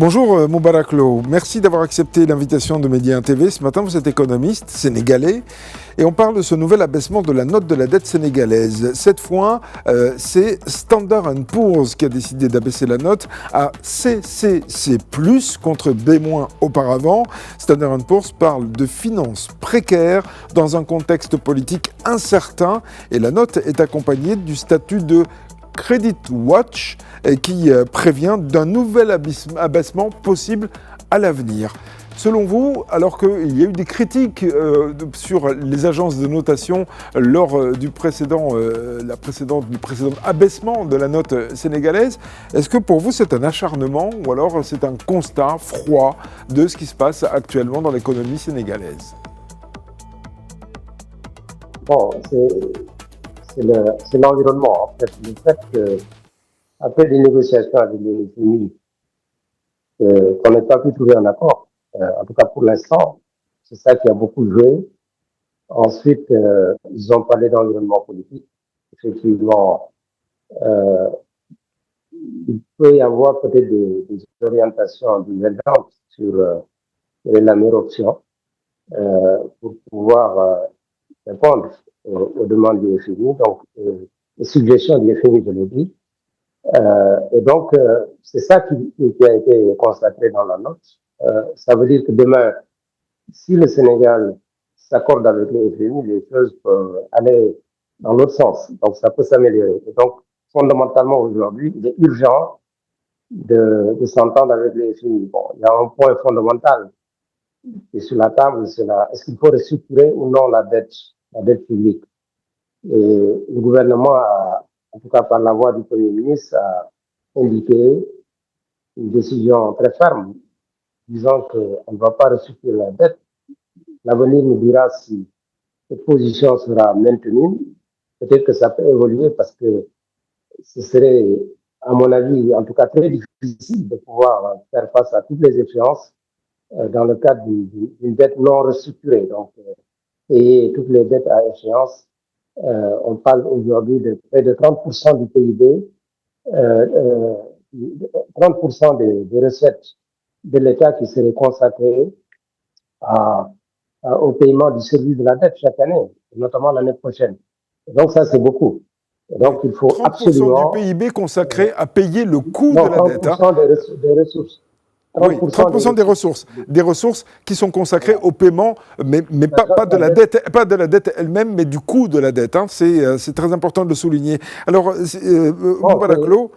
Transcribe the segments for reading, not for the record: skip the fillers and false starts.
Bonjour Moubarak Lo, merci d'avoir accepté l'invitation de Média TV. Ce matin, vous êtes économiste sénégalais et on parle de ce nouvel abaissement de la note de la dette sénégalaise. Cette fois, c'est Standard & Poor's qui a décidé d'abaisser la note à CCC+, contre B- auparavant. Standard & Poor's parle de finances précaires dans un contexte politique incertain et la note est accompagnée du statut de Credit Watch qui prévient d'un nouvel abaissement possible à l'avenir. Selon vous, alors qu'il y a eu des critiques sur les agences de notation lors du précédent abaissement de la note sénégalaise, est-ce que pour vous c'est un acharnement ou alors c'est un constat froid de ce qui se passe actuellement dans l'économie sénégalaise? Bon, c'est l'environnement, en fait. Le fait qu'après des négociations avec les FMI, qu'on n'ait pas pu trouver un accord, en tout cas pour l'instant, c'est ça qui a beaucoup joué. Ensuite, ils ont parlé d'environnement politique. Effectivement, euh, il peut y avoir peut-être des orientations divergentes sur la meilleure option pour pouvoir répondre aux demandes du FMI, donc les suggestions du FMI, je l'ai dit. Et donc, c'est ça qui a été constaté dans la note. Ça veut dire que demain, si le Sénégal s'accorde avec le FMI, les choses peuvent aller dans l'autre sens. Donc, ça peut s'améliorer. Et donc, fondamentalement, aujourd'hui, il est urgent de s'entendre avec le FMI. Bon, il y a un point fondamental qui est sur la table, c'est est-ce qu'il faut restructurer ou non la dette publique. Et le gouvernement a, en tout cas par la voix du Premier ministre, a indiqué une décision très ferme, disant qu'on ne va pas restructurer la dette. L'avenir nous dira si cette position sera maintenue. Peut-être que ça peut évoluer parce que ce serait, à mon avis, en tout cas très difficile de pouvoir faire face à toutes les échéances dans le cadre d'une dette non restructurée. Donc, payer toutes les dettes à échéance. On parle aujourd'hui de près de 30% du PIB, 30% des recettes de l'État qui seraient consacrées au paiement du service de la dette chaque année, notamment l'année prochaine. Donc ça, c'est beaucoup. Et donc il faut 30% absolument... du PIB consacré à payer le coût de la dette. 30% des ressources. 30%, oui, 30% des ressources qui sont consacrées au paiement, mais pas de la dette elle-même, mais du coût de la dette. Hein. C'est très important de le souligner. Alors, Moubarak Lo,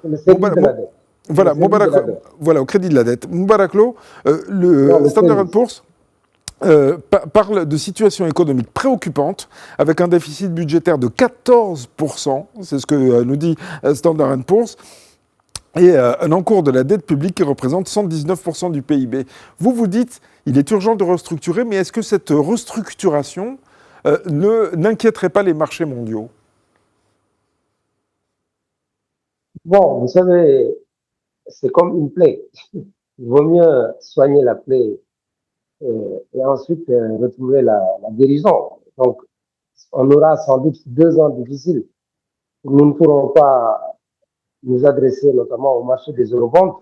voilà, au crédit de la dette. Moubarak Lo, le Standard & Poor's parle de situation économique préoccupante avec un déficit budgétaire de 14%, c'est ce que nous dit Standard & Poor's, et un encours de la dette publique qui représente 119% du PIB. Vous dites il est urgent de restructurer, mais est-ce que cette restructuration n'inquiéterait pas les marchés mondiaux? Bon, vous savez, c'est comme une plaie. Il vaut mieux soigner la plaie et ensuite retrouver la guérison. Donc, on aura sans doute 2 ans difficiles. Nous ne pourrons pas nous adresser notamment au marché des eurobonds.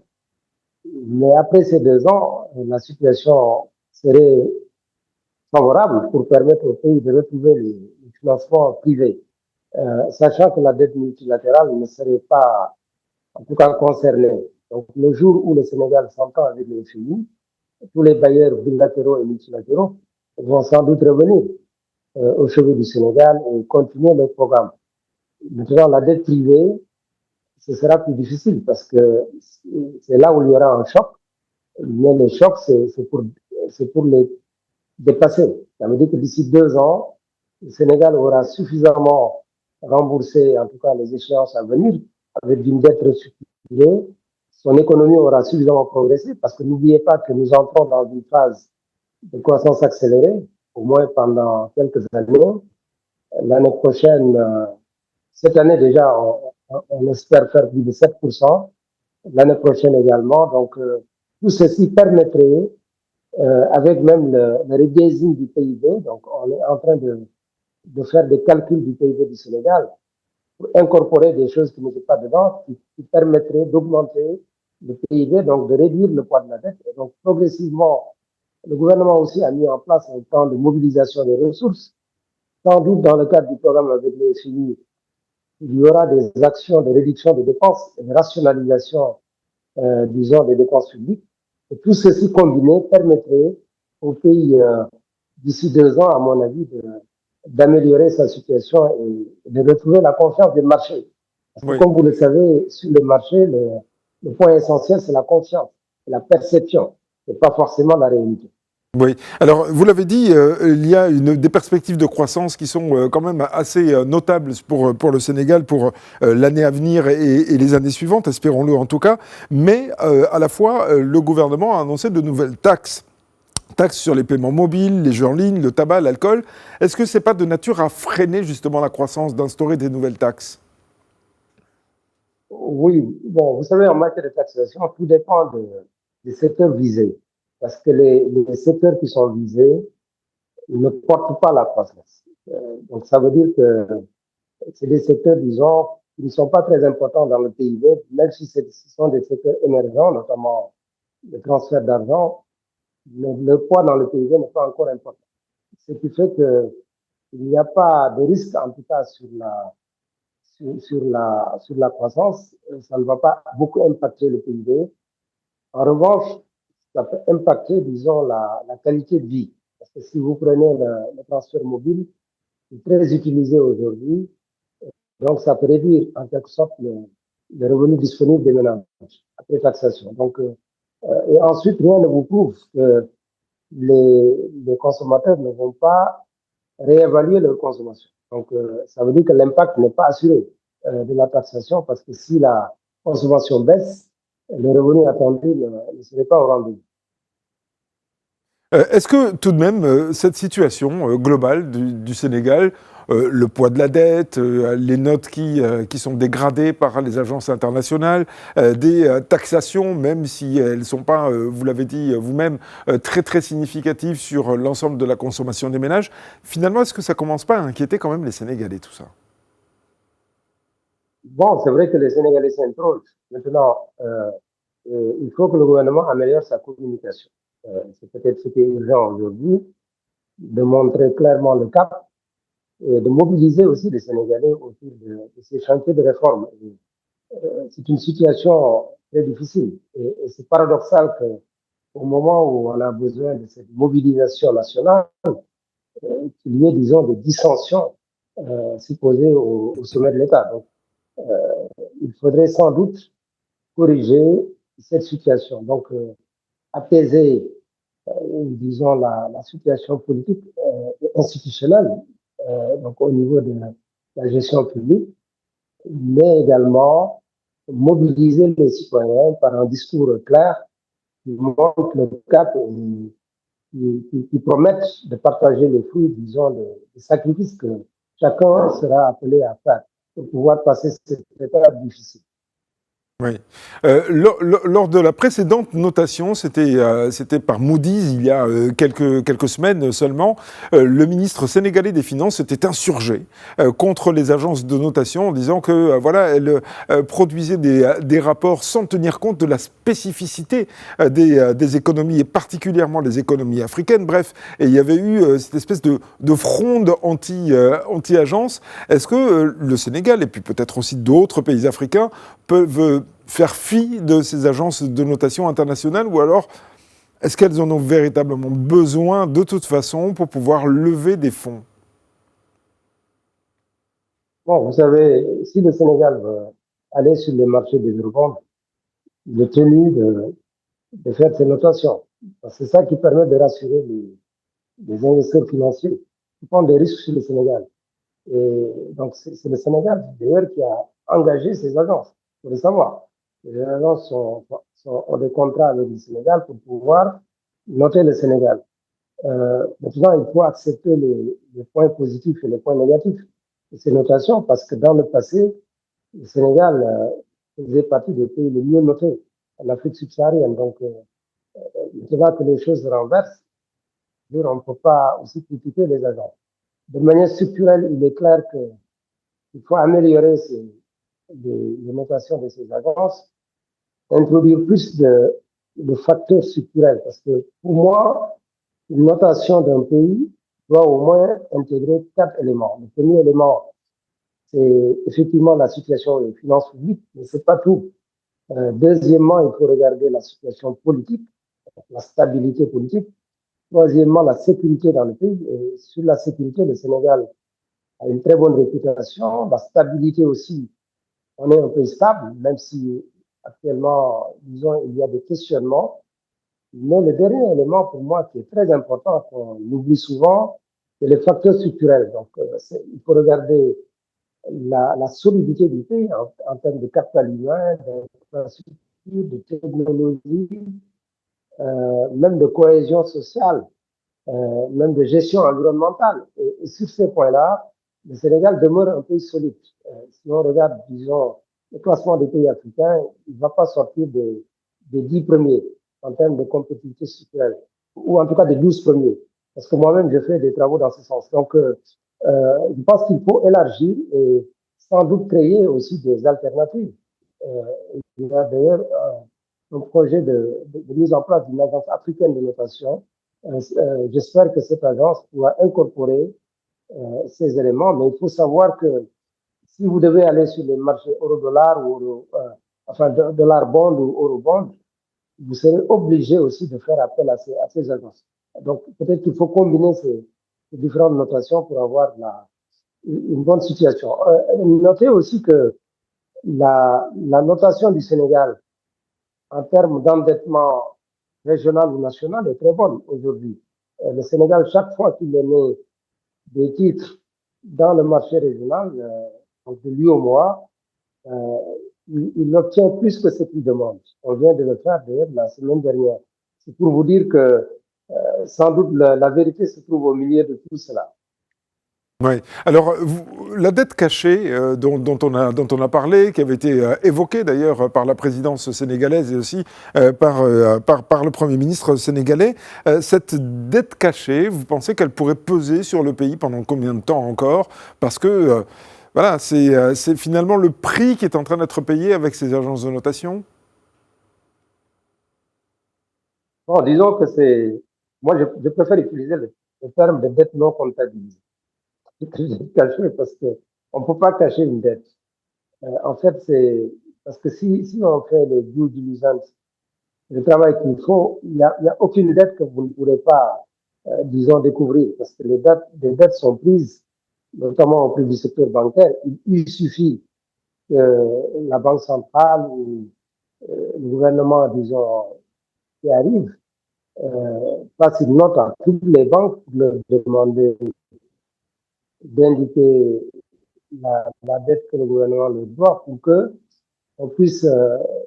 Mais après ces 2 ans, la situation serait favorable pour permettre au pays de retrouver les financements privés, sachant que la dette multilatérale ne serait pas, en tout cas, concernée. Donc, le jour où le Sénégal s'entend avec les FMI, tous les bailleurs bilatéraux et multilatéraux vont sans doute revenir au chevet du Sénégal et continuer le programme. Maintenant, la dette privée, ce sera plus difficile parce que c'est là où il y aura un choc. Mais le choc, c'est pour les dépasser. Ça veut dire que d'ici 2 ans, le Sénégal aura suffisamment remboursé, en tout cas, les échéances à venir avec une dette restructurée. Son économie aura suffisamment progressé parce que n'oubliez pas que nous entrons dans une phase de croissance accélérée, au moins pendant quelques années. L'année prochaine, cette année déjà, on espère faire plus de 7%. L'année prochaine également. Donc, tout ceci permettrait, avec même le rebasing du PIB, donc on est en train de faire des calculs du PIB du Sénégal pour incorporer des choses qui n'étaient pas dedans, qui permettraient d'augmenter le PIB, donc de réduire le poids de la dette. Et donc, progressivement, le gouvernement aussi a mis en place un plan de mobilisation des ressources. Sans doute, dans le cadre du programme avec les FMI, il y aura des actions de réduction des dépenses et de rationalisation, disons, des dépenses publiques. Et tout ceci combiné permettrait au pays, d'ici 2 ans, à mon avis, d'améliorer sa situation et de retrouver la confiance des marchés. Parce que, Oui. comme vous le savez, sur le marché, le point essentiel, c'est la confiance, la perception, et pas forcément la réalité. Oui. Alors, vous l'avez dit, il y a des perspectives de croissance qui sont quand même assez notables pour le Sénégal, pour l'année à venir et les années suivantes, espérons-le en tout cas. Mais à la fois, le gouvernement a annoncé de nouvelles taxes. Taxes sur les paiements mobiles, les jeux en ligne, le tabac, l'alcool. Est-ce que ce n'est pas de nature à freiner justement la croissance, d'instaurer des nouvelles taxes? Oui, bon, vous savez, en matière de taxation, tout dépend des secteurs visés. Parce que les secteurs qui sont visés ne portent pas la croissance. Donc, ça veut dire que c'est des secteurs, disons, qui ne sont pas très importants dans le PIB, même si ce sont des secteurs émergents, notamment le transfert d'argent, mais le poids dans le PIB n'est pas encore important. Ce qui fait qu'il n'y a pas de risque, en tout cas, sur la croissance. Ça ne va pas beaucoup impacter le PIB. En revanche, ça peut impacter, disons, la qualité de vie. Parce que si vous prenez le transfert mobile, c'est très utilisé aujourd'hui. Donc, ça peut réduire en quelque sorte le revenu disponible des ménages après taxation. Donc, et ensuite, rien ne vous prouve que les consommateurs ne vont pas réévaluer leur consommation. Donc, ça veut dire que l'impact n'est pas assuré de la taxation parce que si la consommation baisse, le revenu attendu ne serait pas au rendez-vous. Est-ce que tout de même, cette situation globale du Sénégal, le poids de la dette, les notes qui sont dégradées par les agences internationales, des taxations, même si elles ne sont pas, vous l'avez dit vous-même, très très significatives sur l'ensemble de la consommation des ménages, finalement, est-ce que ça ne commence pas à inquiéter quand même les Sénégalais, tout ça? Bon, c'est vrai que les Sénégalais s'interrogent. Maintenant, il faut que le gouvernement améliore sa communication. C'est peut-être ce qui est urgent aujourd'hui, de montrer clairement le cap et de mobiliser aussi les Sénégalais autour de ces chantiers de réforme. C'est une situation très difficile et c'est paradoxal qu'au moment où on a besoin de cette mobilisation nationale, qu'il y ait, disons, des dissensions supposées au sommet de l'État. Donc, il faudrait sans doute corriger cette situation. Donc, apaiser, disons, la situation politique et institutionnelle, donc au niveau de la gestion publique, mais également mobiliser les citoyens par un discours clair qui montre le cap et qui promettent de partager les fruits, disons, des sacrifices que chacun sera appelé à faire pour pouvoir passer cette étape difficile. Oui. Lors de la précédente notation, c'était par Moody's, il y a quelques semaines seulement, le ministre sénégalais des Finances s'était insurgé contre les agences de notation en disant que voilà, elles produisaient des rapports sans tenir compte de la spécificité des économies, et particulièrement les économies africaines. Bref, et il y avait eu cette espèce de fronde anti-agence. Est-ce que le Sénégal, et puis peut-être aussi d'autres pays africains, peuvent faire fi de ces agences de notation internationales, ou alors est-ce qu'elles en ont véritablement besoin de toute façon pour pouvoir lever des fonds? Bon, vous savez, si le Sénégal veut aller sur les marchés des eurobonds, il est tenu de faire ces notations. C'est ça qui permet de rassurer les investisseurs financiers qui prennent des risques sur le Sénégal. Et donc, c'est le Sénégal, d'ailleurs, qui a engagé ces agences. Il faut le savoir. Les agences ont des contrats avec le Sénégal pour pouvoir noter le Sénégal. Maintenant, il faut accepter les points positifs et les points négatifs de ces notations parce que dans le passé, le Sénégal faisait partie des pays les mieux notés en Afrique subsaharienne. Donc, maintenant que les choses se renversent, on ne peut pas aussi critiquer les agences. De manière structurelle, il est clair qu'il faut améliorer les notations de ces agences introduire plus de facteurs structurels. Parce que pour moi, une notation d'un pays doit au moins intégrer 4 éléments. Le premier élément, c'est effectivement la situation des finances publiques, mais c'est pas tout. Deuxièmement, il faut regarder la situation politique, la stabilité politique. Troisièmement, la sécurité dans le pays. Et sur la sécurité, le Sénégal a une très bonne réputation. La stabilité aussi, on est un peu stable, même si actuellement, disons, il y a des questionnements. Mais le dernier élément pour moi qui est très important, qu'on oublie souvent, c'est les facteurs structurels. Donc, il faut regarder la solidité du pays en termes de capital humain, d'infrastructure, de technologie, même de cohésion sociale, même de gestion environnementale. Et sur ces points-là, le Sénégal demeure un pays solide. Si on regarde, disons, le classement des pays africains, il ne va pas sortir des 10 premiers en termes de compétitivité structurelle, ou en tout cas des 12 premiers. Parce que moi-même, je fais des travaux dans ce sens. Donc, je pense qu'il faut élargir et sans doute créer aussi des alternatives. Il y a d'ailleurs un projet de mise en place d'une agence africaine de notation. J'espère que cette agence pourra incorporer ces éléments, mais il faut savoir que si vous devez aller sur les marchés euro-dollar ou enfin dollar-bond ou euro-bond, vous serez obligé aussi de faire appel à ces agences. Donc peut-être qu'il faut combiner ces différentes notations pour avoir une bonne situation. Notez aussi que la notation du Sénégal en termes d'endettement régional ou national est très bonne aujourd'hui. Le Sénégal, chaque fois qu'il émet des titres dans le marché régional, donc de lui au mois, il obtient plus que ce qu'il demande. On vient de le faire d'ailleurs la semaine dernière. C'est pour vous dire que sans doute la vérité se trouve au milieu de tout cela. Oui. Alors, la dette cachée dont on a parlé, qui avait été évoquée d'ailleurs par la présidence sénégalaise et aussi par le Premier ministre sénégalais, cette dette cachée, vous pensez qu'elle pourrait peser sur le pays pendant combien de temps encore? Parce que, voilà, c'est finalement le prix qui est en train d'être payé avec ces agences de notation? Bon, disons que c'est... Moi, je préfère utiliser le terme de dette non comptabilisée. Caché parce qu'on ne peut pas cacher une dette. En fait, c'est parce que si on fait le due diligence, le travail qu'il faut, il n'y a aucune dette que vous ne pourrez pas, disons, découvrir parce que les dettes sont prises, notamment auprès du secteur bancaire. Il suffit que la Banque centrale ou le gouvernement, disons, qui arrive, passe une note à toutes les banques pour leur demander d'indiquer la dette que le gouvernement leur doit pour que on puisse,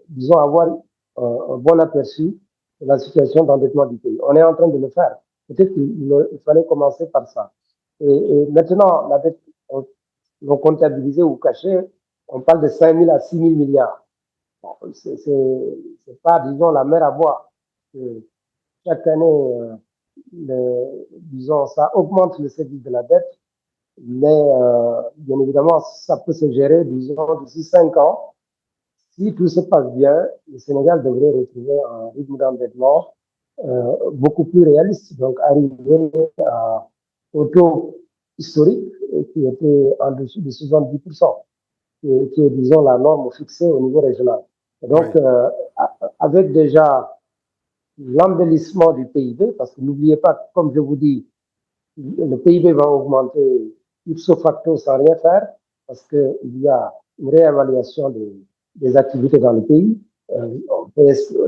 disons, avoir un bon aperçu de la situation d'endettement du pays. On est en train de le faire. Peut-être qu'il fallait commencer par ça. Et maintenant, la dette non comptabilisée ou cachée, on parle de 5 000 à 6 000 milliards. Bon, c'est pas, disons, la mer à boire. Chaque année, disons, ça augmente le service de la dette, mais bien évidemment, ça peut se gérer, disons, d'ici 5 ans. Si tout se passe bien, le Sénégal devrait retrouver un rythme d'endettement beaucoup plus réaliste, donc arriver au taux historique qui était en dessous de 70%, qui est, disons, la norme fixée au niveau régional. Et donc, oui. Avec déjà l'embellissement du PIB, parce que n'oubliez pas, comme je vous dis, le PIB va augmenter ipso facto sans rien faire, parce qu'il y a une réévaluation des activités dans le pays.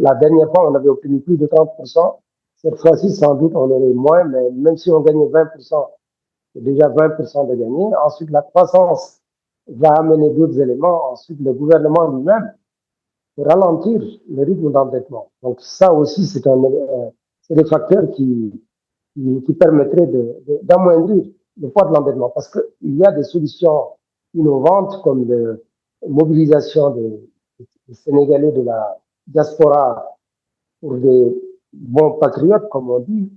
La dernière fois, on avait obtenu plus de 30%. Cette fois-ci, sans doute, on aurait moins, mais même si on gagnait 20%, c'est déjà 20% de gagné. Ensuite, la croissance va amener d'autres éléments. Ensuite, le gouvernement lui-même pour ralentir le rythme d'endettement. Donc ça aussi, c'est des facteurs qui permettraient d'amoindrir le poids de l'endettement. Parce qu'il y a des solutions innovantes comme la mobilisation des Sénégalais de la diaspora pour des bons patriotes, comme on dit,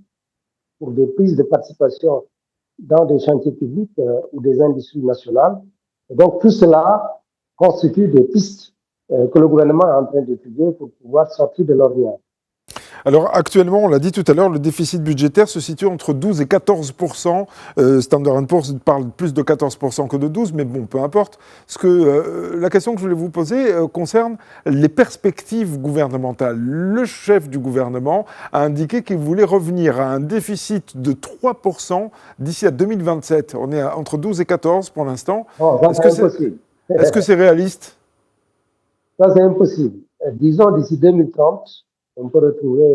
pour des prises de participation dans des chantiers publics ou des industries nationales. Et donc tout cela constitue des pistes que le gouvernement est en train d'étudier pour pouvoir sortir de l'ordinaire. Alors actuellement, on l'a dit tout à l'heure, le déficit budgétaire se situe entre 12 et 14%. Standard & Poor's parle plus de 14% que de 12%, mais bon, peu importe. La question que je voulais vous poser concerne les perspectives gouvernementales. Le chef du gouvernement a indiqué qu'il voulait revenir à un déficit de 3% d'ici à 2027. On est entre 12 et 14 pour l'instant. Oh, ça, c'est impossible. Est-ce que c'est réaliste? Ça, c'est impossible. Disons, d'ici 2030, on peut retrouver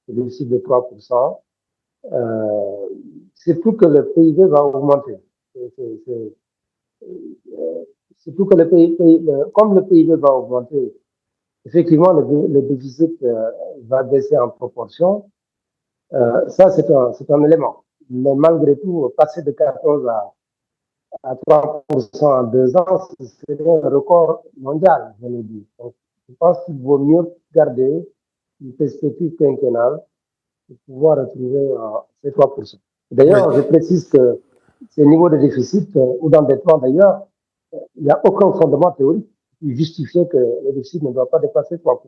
le déficit de 3%. Surtout que le PIB va augmenter. Surtout que comme le PIB va augmenter, effectivement, le déficit va baisser en proportion. Ça, c'est un élément. Mais malgré tout, passer de 14 à 3% en 2 ans, c'est un record mondial, je le dis. Donc, je pense qu'il vaut mieux garder une perspective quinquennale pour pouvoir retrouver ces 3%. D'ailleurs, je précise que ces niveaux de déficit ou d'endettement, d'ailleurs, il n'y a aucun fondement théorique qui justifie que le déficit ne doit pas dépasser 3%.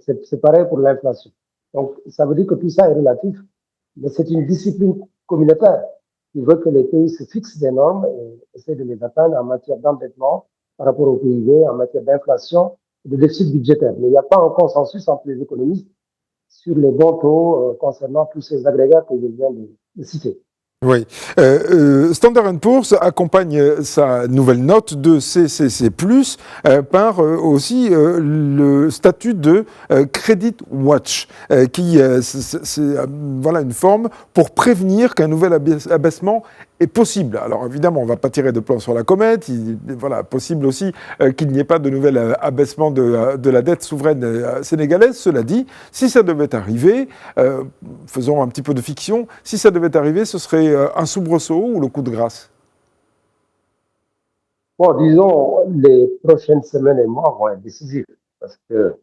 C'est pareil pour l'inflation. Donc, ça veut dire que tout ça est relatif, mais c'est une discipline communautaire qui veut que les pays se fixent des normes et essaient de les atteindre en matière d'endettement par rapport au PIB, en matière d'inflation et de déficit budgétaire. Mais il n'y a pas un consensus entre les économistes sur les bons taux concernant tous ces agrégats que je viens de citer. Oui. Standard & Poor's accompagne sa nouvelle note de CCC+, par aussi le statut de Credit Watch, qui voilà une forme pour prévenir qu'un nouvel abaissement est possible. Alors évidemment, on ne va pas tirer de plan sur la comète. Voilà, possible aussi qu'il n'y ait pas de nouvel abaissement de la dette souveraine sénégalaise. Cela dit, si ça devait arriver, faisons un petit peu de fiction, si ça devait arriver, ce serait un soubresaut ou le coup de grâce? Bon, disons, les prochaines semaines et mois vont être décisifs parce que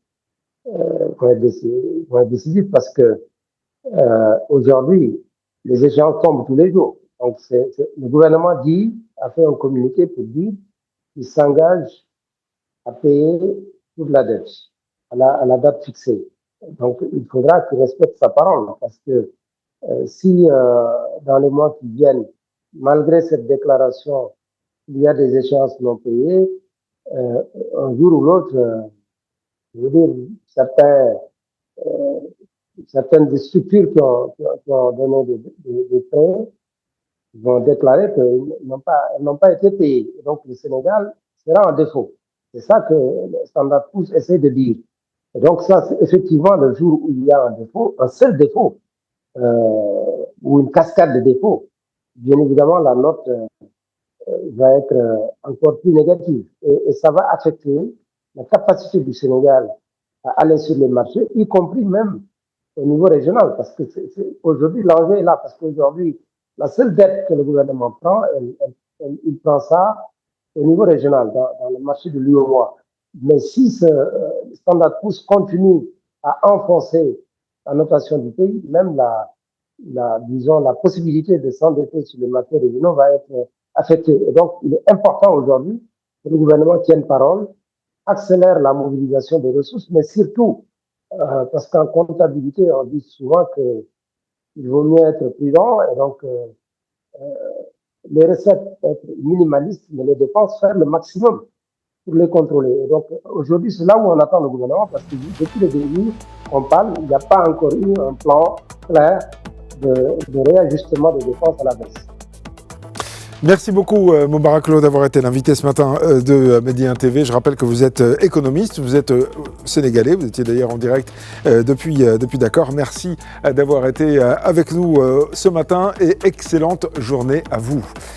aujourd'hui, les échéances tombent tous les jours. Donc, le gouvernement a fait un communiqué pour dire qu'il s'engage à payer toute la dette à la date fixée. Donc, il faudra qu'il respecte sa parole parce que si dans les mois qui viennent, malgré cette déclaration, il y a des échéances non payées, un jour ou l'autre, je veux dire, certaines structures qui ont donné des prêts vont déclarer qu'elles n'ont pas été payées. Donc, le Sénégal sera en défaut. C'est ça que Standard & Poor's essaie de dire. Et donc, ça, c'est effectivement le jour où il y a un défaut, un seul défaut, ou une cascade de défauts. Bien évidemment, la note va être encore plus négative. Et ça va affecter la capacité du Sénégal à aller sur les marchés, y compris même au niveau régional. Parce que aujourd'hui, l'enjeu est là. Parce qu'aujourd'hui, la seule dette que le gouvernement prend, il prend ça au niveau régional, dans le marché de l'UEMOA. Mais si ce Standard & Poor's continue à enfoncer la notation du pays, même disons, la possibilité de s'endetter sur les marchés régionaux va être affectée. Et donc, il est important aujourd'hui que le gouvernement tienne parole, accélère la mobilisation des ressources, mais surtout, parce qu'en comptabilité, on dit souvent qu'il vaut mieux être prudent, et donc les recettes être minimalistes, mais les dépenses faire le maximum pour les contrôler. Et donc aujourd'hui, c'est là où on attend le gouvernement, parce que depuis le début, on parle, il n'y a pas encore eu un plan clair de réajustement des dépenses à la baisse. Merci beaucoup Moubarak Lo d'avoir été l'invité ce matin de Medi 1 TV. Je rappelle que vous êtes économiste, vous êtes sénégalais, vous étiez d'ailleurs en direct depuis Dakar. Merci d'avoir été avec nous ce matin et excellente journée à vous.